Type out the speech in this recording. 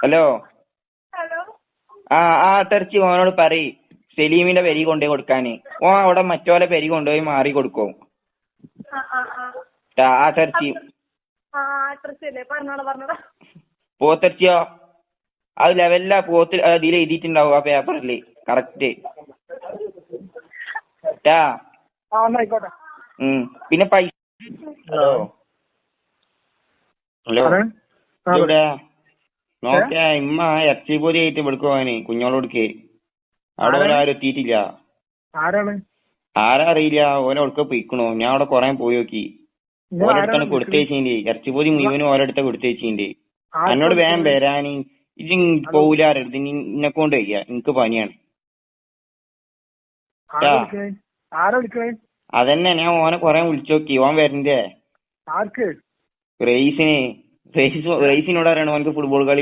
Hello. Hello. ആട്ടിറച്ചി ഓനോട് പറയ് സലീമിന്റെ peri കൊണ്ടുപോയി കൊടുക്കാന്. ഓൻ അവിടെ മറ്റോലെ പെരി കൊണ്ടുപോയി മാറി കൊടുക്കും. ആട്ടിറച്ചി ആട്ടിറച്ചിയല്ലേ? പറഞ്ഞോടാ. പോത്തിറച്ചിയോ? അത് ലെവലിലാ പോത്ത് ഇതിൽ എഴുതിയിട്ടുണ്ടാവും ആ പേപ്പറില് കറക്റ്റ്. ആയിക്കോട്ടെ. പിന്നെ പൈസ. ഹലോ ഹലോ ഇവിടെ നോക്കിയാ ഇമ്മ ഇറച്ചി പൊരി ആയിട്ട് ഇവിടക്ക് പോവാന് കുഞ്ഞോളോടുക്ക്. അവിടെ ഓരാരും എത്തിയിട്ടില്ല. ആരാണ്? ആരാ അറിയില്ല. ഓരോടുക്ക പൊയ്ക്കണോ. ഞാൻ അവിടെ കൊറേ പോയി നോക്കി. ഓരോടത്താണ് കൊടുത്തേച്ചിന്റെ ഇറച്ചി പൊരി മുഴുവനും ഓരോടത്ത കൊടുത്തേച്ചിന്റെ. എന്നോട് വേഗം വരാന്. ഇത് പോവില്ലാറരുത്. ഇന്നെ കൊണ്ട് വയ്യ. എനിക്ക് പനിയാണ്. അതന്നെ ഞാൻ ഓനെ കൊറേ വിളിച്ചു നോക്കി. ഓൻ വരണ്ടേ? റെയ്സിനോട് അറിയണോ ഓനക്ക് ഫുട്ബോൾ കളി